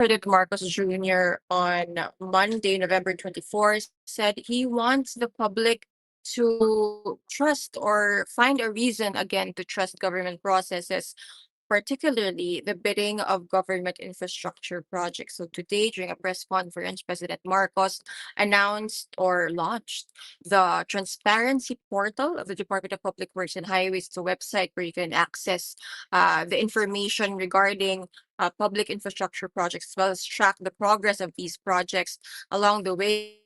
Ferdinand Marcos Jr. on Monday, November 24th, said he wants the public to trust or find a reason again to trust government processes, particularly the bidding of government infrastructure projects. So today, during a press conference, President Marcos announced or launched the transparency portal of the Department of Public Works and Highways. It's a website where you can access the information regarding public infrastructure projects, as well as track the progress of these projects along the way.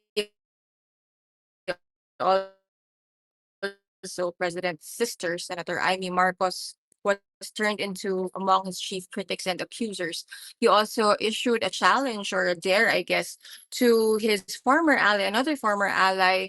Also, President's sister, Senator Imee Marcos, was turned into among his chief critics and accusers. He also issued a challenge or a dare, I guess, to his former ally, another former ally,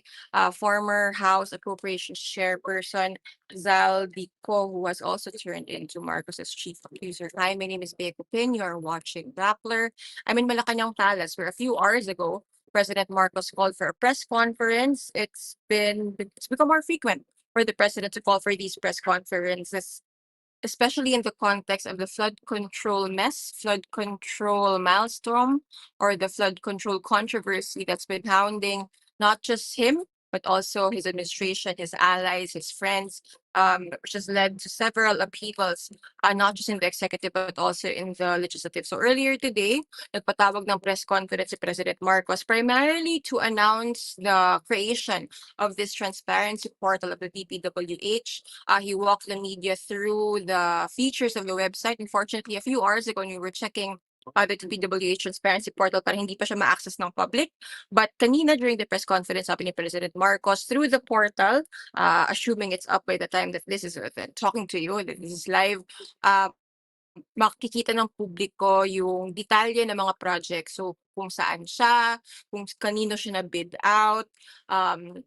former House Appropriations Chairperson, Zaldy Co, who was also turned into Marcos's chief accuser. Hi, my name is Bea Cupin. You are watching Rappler. I'm in Malacanang Palace, where a few hours ago, President Marcos called for a press conference. It's become more frequent for the president to call for these press conferences, especially in the context of the flood control mess, flood control maelstrom, or the flood control controversy that's been hounding not just him, but also his administration, his allies, his friends, which has led to several upheavals, not just in the executive, but also in the legislative. So earlier today, nagpatawag ng press conference si President Marcos primarily to announce the creation of this transparency portal of the DPWH. He walked the media through the features of the website. Unfortunately, a few hours ago, when we were checking the DPWH transparency portal, para hindi pa siya ma-access ng public. But kanina during the press conference, sabi ni President Marcos, through the portal, assuming it's up by the time that this is talking to you, that this is live, makikita ng publiko yung detalye ng mga project. So kung saan siya, kung kanino siya na-bid out,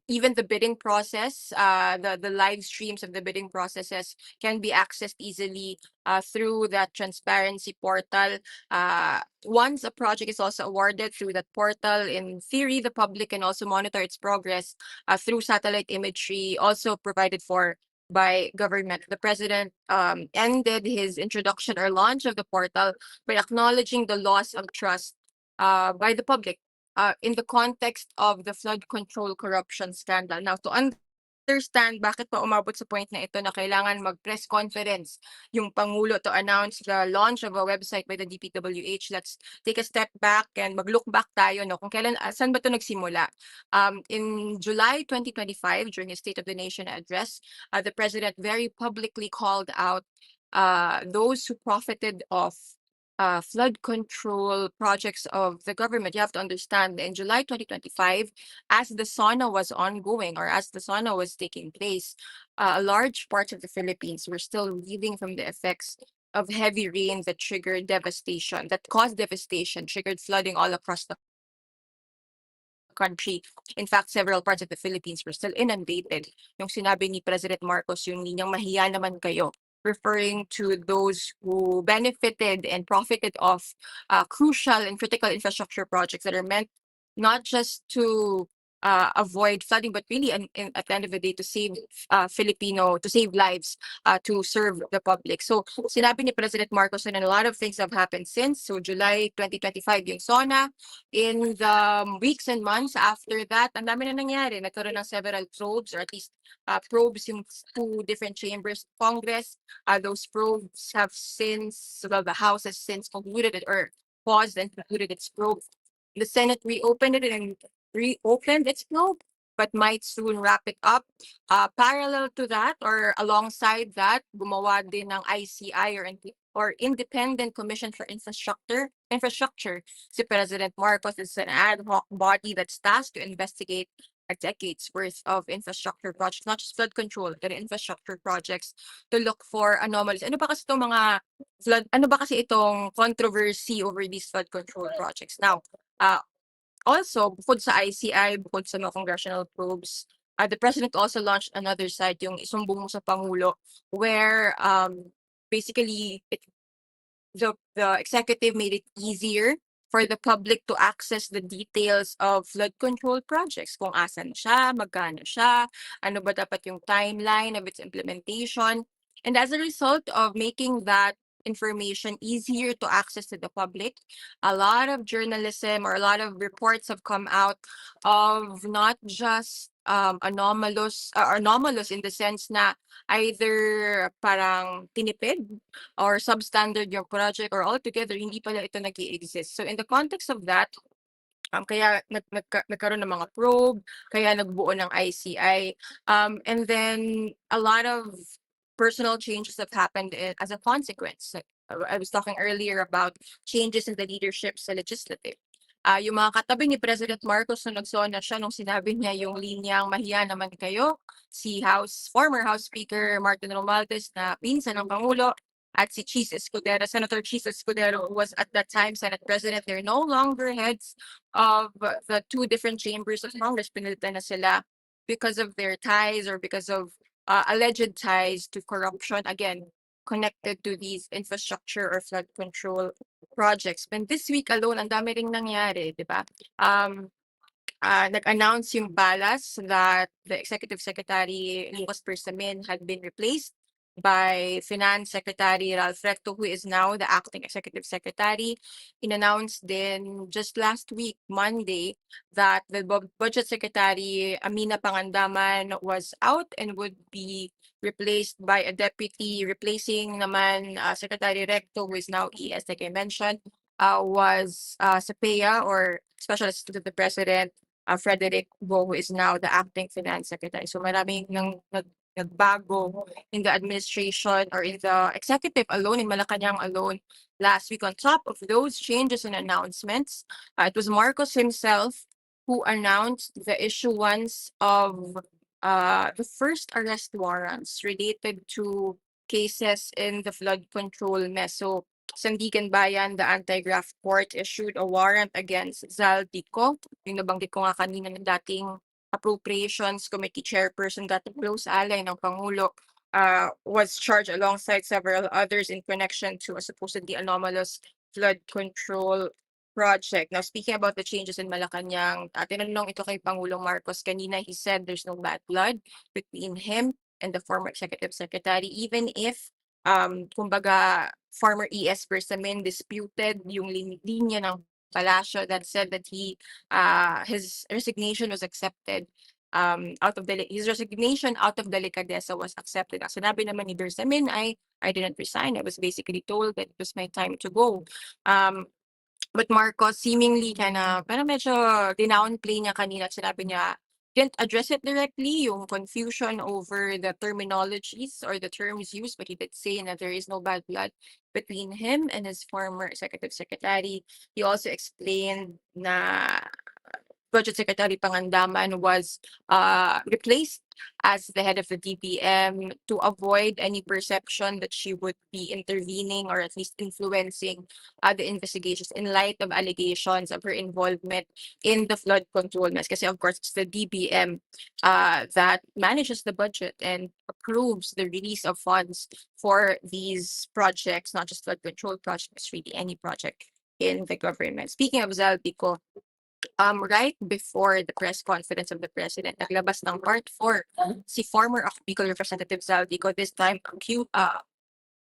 even the bidding process, the live streams of the bidding processes can be accessed easily through that transparency portal. Once a project is also awarded through that portal, in theory, the public can also monitor its progress through satellite imagery, also provided for by government. The president ended his introduction or launch of the portal by acknowledging the loss of trust by the public in the context of the flood control corruption scandal. Now, to understand bakit pa umabot sa point na ito na kailangan mag-press conference yung Pangulo to announce the launch of a website by the DPWH, let's take a step back and mag-look back tayo, no? Kung kailan, saan ba ito nagsimula? In July 2025, during his State of the Nation address, the President very publicly called out those who profited off flood control projects of the government. You have to understand, in July 2025, as the sauna was ongoing or as the sauna was taking place, large parts of the Philippines were still reeling from the effects of heavy rain that triggered devastation, that caused devastation, triggered flooding all across the country. In fact, several parts of the Philippines were still inundated. Yung sinabi ni President Marcos, yung ninyang mahiya naman kayo, referring to those who benefited and profited off crucial and critical infrastructure projects that are meant not just to avoid flooding, but really at the end of the day to save to save lives, to serve the public. So sinabi ni President Marcos, and a lot of things have happened since. So July 2025 yung SONA. In the weeks and months after that, ang dami na nangyari. Nagkaroon ng several probes, or at least probes yung two different chambers of Congress. Those probes have since, well, the House has since concluded it, or paused and concluded its probe. The Senate reopened its probe, but might soon wrap it up. Parallel to that, or alongside that, gumawa din ng ICI, or Independent Commission for Infrastructure. Si President Marcos is an ad hoc body that's tasked to investigate a decade's worth of infrastructure projects, not just flood control, but infrastructure projects, to look for anomalies. Ano ba kasi itong controversy over these flood control projects? Now, also, bukod sa ICI, bukod sa mga congressional probes, the president also launched another site, yung isumbong mo sa Pangulo, where basically the executive made it easier for the public to access the details of flood control projects. Kung asan siya, magkano siya, ano ba dapat yung timeline of its implementation. And as a result of making that information easier to access to the public. A lot of journalism or a lot of reports have come out of not just anomalous in the sense na either parang tinipid or substandard yung project or altogether hindi pala ito nag-i-exist. So in the context of that, kaya nagkaroon ng mga probe, kaya nagbuo ng ICI. And then a lot of personal changes have happened as a consequence. Like, I was talking earlier about changes in the leadership sa legislative. Yung mga katabi ni President Marcos nung nagsona siya nung sinabi niya yung linyang mahiya naman kayo, si former House Speaker Martin Romualdez na pinsan ng Pangulo, at si Senator Cheese Escudero, who was at that time Senate President. They're no longer heads of the two different chambers of Congress. Pinilitan na sila because of their ties or because of alleged ties to corruption, again, connected to these infrastructure or flood control projects. And this week alone, ang dami ring nangyari, di ba? Nag-announce yung balas that the Executive Secretary Lucas Persamin had been replaced by Finance Secretary Ralph Recto, who is now the acting Executive Secretary. In-announced then just last week, Monday, that the Budget Secretary Amina Pangandaman was out and would be replaced by a deputy. Replacing naman Secretary Recto, who is now ES, like I mentioned, was SEPEA or Special Assistant to the President, Frederick Go, who is now the acting Finance Secretary. So maraming nagbago in the administration or in the executive alone, in Malacanang alone last week. On top of those changes and announcements, it was Marcos himself who announced the issuance of the first arrest warrants related to cases in the flood control mess. So Sandigan Bayan, the anti-graft court issued a warrant against Zaldy Co, yung nabanggit ko nga kanina ng dating Appropriations Committee Chairperson, dating close ally ng Pangulo, was charged alongside several others in connection to a supposedly anomalous flood control project. Now, speaking about the changes in Malacanang, tinanong ito kay Pangulong Marcos kanina. He said there's no bad blood between him and the former executive secretary, even if kumbaga former ES Persamin disputed yung linya ng Palasyo that said that his resignation was accepted his resignation out of delicadeza was accepted. Ang sinabi naman ni Persamin I didn't resign. I was basically told that it was my time to go. But Marcos seemingly parang medyo dinownplay niya kanina at sinabi niya didn't address it directly, yung confusion over the terminologies or the terms used, but he did say that there is no bad blood between him and his former executive secretary. He also explained na Budget Secretary Pangandaman was replaced as the head of the DPM to avoid any perception that she would be intervening or at least influencing the investigations in light of allegations of her involvement in the flood control mess. Kasi of course, it's the DPM that manages the budget and approves the release of funds for these projects, not just flood control projects, really any project in the government. Speaking of Zaldy Co, right before the press conference of the president, naglabas ng part 4 si former Bicol Representative Zaldy Co, this time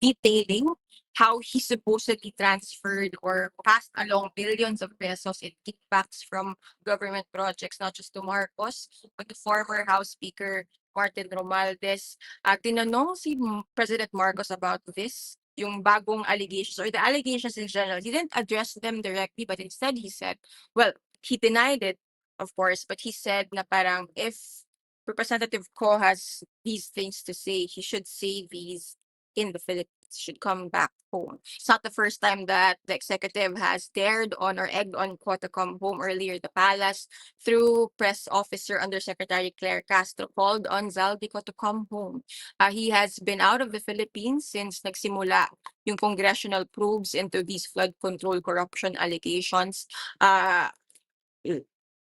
detailing how he supposedly transferred or passed along billions of pesos in kickbacks from government projects, not just to Marcos, but to former House Speaker Martin Romualdez. Tinanong si President Marcos about this, yung bagong allegations or the allegations in general. He didn't address them directly, but instead he said, well, he denied it, of course, but he said na parang if Representative Co has these things to say, he should say these in the Philippines, should come back home. It's not the first time that the executive has dared on or egged on Co to come home. Earlier, the palace, through press officer Undersecretary Claire Castro, called on Zaldy Co to come home. He has been out of the Philippines since nagsimula yung congressional probes into these flood control corruption allegations.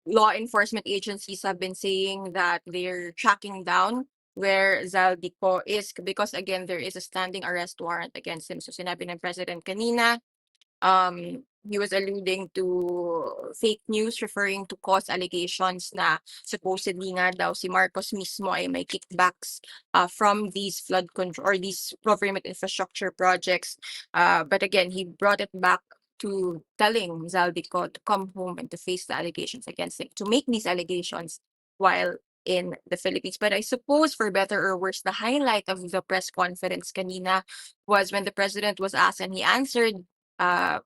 Law enforcement agencies have been saying that they're tracking down where Zaldy Co is because again there is a standing arrest warrant against him. So sinabi ng president kanina, he was alluding to fake news referring to cause allegations na supposedly nga daw si Marcos mismo ay may kickbacks from these flood control or these government infrastructure projects. But again, he brought it back to telling Zaldy Co to come home and to face the allegations against him, to make these allegations while in the Philippines. But I suppose for better or worse, the highlight of the press conference kanina was when the president was asked and he answered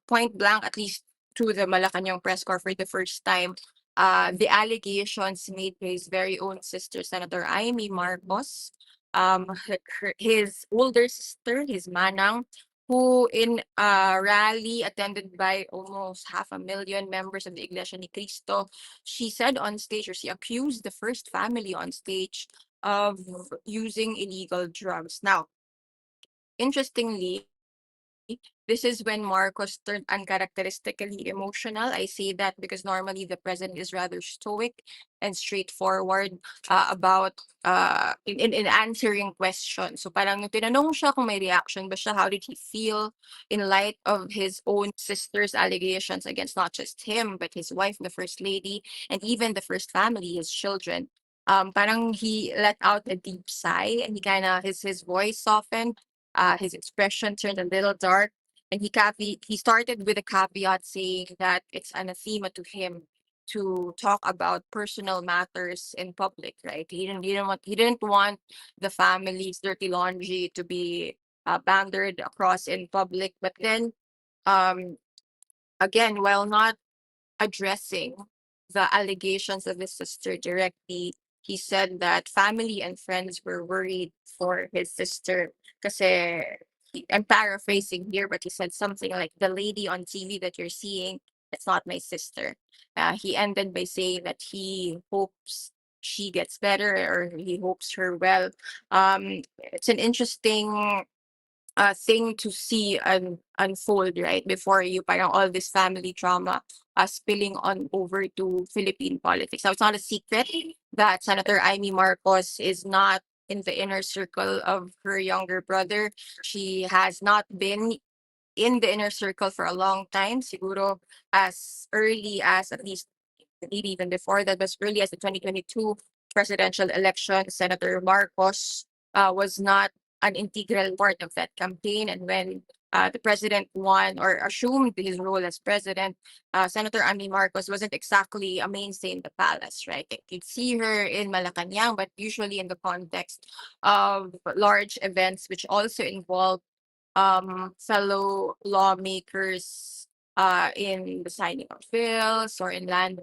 point blank, at least to the Malacanang press corps for the first time, the allegations made by his very own sister, Senator Imee Marcos, his older sister, his manang, who in a rally attended by almost 500,000 members of the Iglesia ni Cristo, she said on stage, or she accused the first family on stage of using illegal drugs. Now, interestingly, this is when Marcos turned uncharacteristically emotional. I say that because normally the president is rather stoic and straightforward about in answering questions. So parang nung tinanong siya kung may reaction ba siya, how did he feel in light of his own sister's allegations against not just him, but his wife, the first lady, and even the first family, his children. Parang he let out a deep sigh and he kind of his voice softened, his expression turned a little dark, and he started with a caveat saying that it's anathema to him to talk about personal matters in public, right? He didn't want the family's dirty laundry to be bantered across in public. But then um again, while not addressing the allegations of his sister directly, he said that family and friends were worried for his sister. Kasi, I'm paraphrasing here, but he said something like, the lady on TV that you're seeing, that's not my sister. He ended by saying that he hopes she gets better or he hopes her well. It's an interesting thing to see unfold right before you, parang all this family drama spilling on over to Philippine politics. Now, it's not a secret that Senator Imee Marcos is not in the inner circle of her younger brother. She has not been in the inner circle for a long time, siguro as early as at least maybe even before that, as early as the 2022 presidential election. Senator Marcos was not an integral part of that campaign. And when the president won or assumed his role as president, Senator Imee Marcos wasn't exactly a mainstay in the palace, right? Like, you'd see her in Malacanang, but usually in the context of large events, which also involve fellow lawmakers in the signing of bills or in land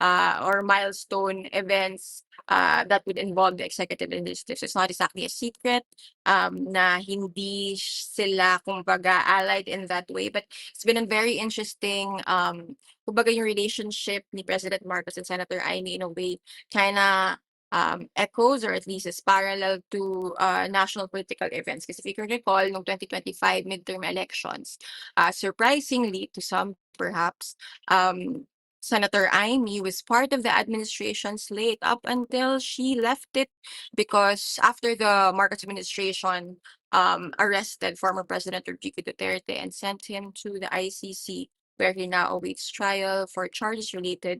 or milestone events that would involve the executive initiatives. It's not exactly a secret na hindi sila kumbaga allied in that way, but it's been a very interesting kumbaga yung relationship ni President Marcos and Senator Imee in a way kind of echoes or at least is parallel to national political events. Because if you can recall, no 2025 midterm elections, surprisingly to some perhaps, Senator Imee was part of the administration slate up until she left it because after the Marcos administration arrested former President Rodrigo Duterte and sent him to the ICC, where he now awaits trial for charges related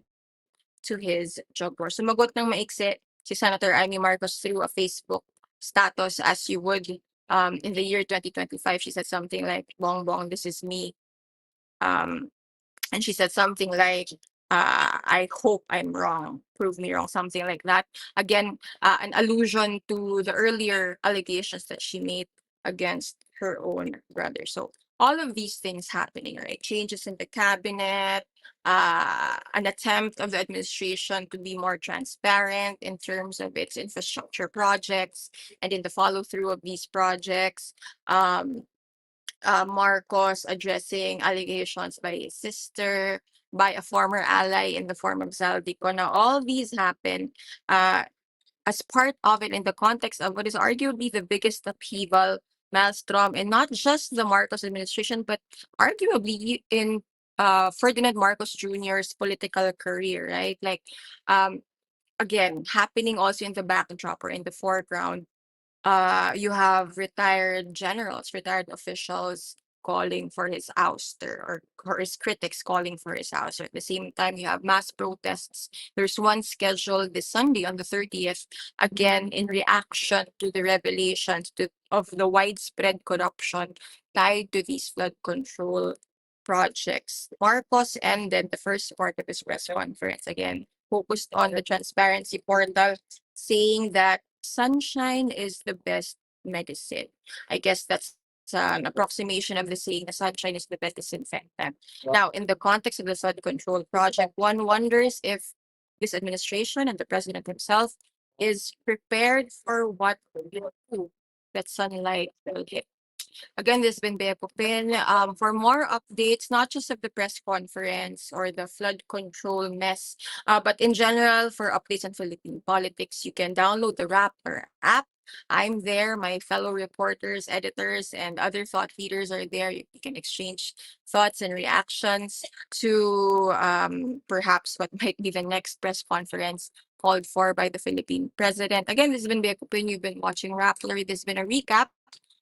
to his job board. Sumagot ng maiksi si Senator Imee Marcos through a Facebook status as you would in the year 2025. She said something like, "Bong Bong, this is me." Um, and she said something like, I hope I'm wrong, prove me wrong, something like that. Again, an allusion to the earlier allegations that she made against her own brother. So all of these things happening, right? Changes in the cabinet, an attempt of the administration to be more transparent in terms of its infrastructure projects and in the follow through of these projects. Marcos addressing allegations by his sister, by a former ally in the form of Zaldy Co. Now, all these happen as part of it in the context of what is arguably the biggest upheaval maelstrom in not just the Marcos administration, but arguably in Ferdinand Marcos Jr.'s political career, right? Like, again, happening also in the backdrop or in the foreground, you have retired generals, retired officials calling for his ouster, or his critics calling for his ouster. At the same time, you have mass protests. There's one scheduled this Sunday on the 30th, again in reaction to the revelations of the widespread corruption tied to these flood control projects. Marcos ended the first part of his press conference, again focused on the transparency portal, saying that sunshine is the best medicine. I guess that's an approximation of the saying, the sunshine is the best disinfectant. Now, in the context of the flood control project, one wonders if this administration and the president himself is prepared for what will do that sunlight will hit. Again, this has been Bea Pupin. For more updates, not just of the press conference or the flood control mess, but in general, for updates on Philippine politics, you can download the Rappler app. I'm there. My fellow reporters, editors, and other thought leaders are there. You can exchange thoughts and reactions to perhaps what might be the next press conference called for by the Philippine president. Again, this has been Bea Pupin. You've been watching Rappler. This has been a recap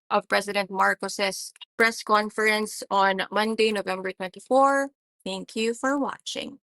of President Marcos's press conference on Monday, November 24. Thank you for watching.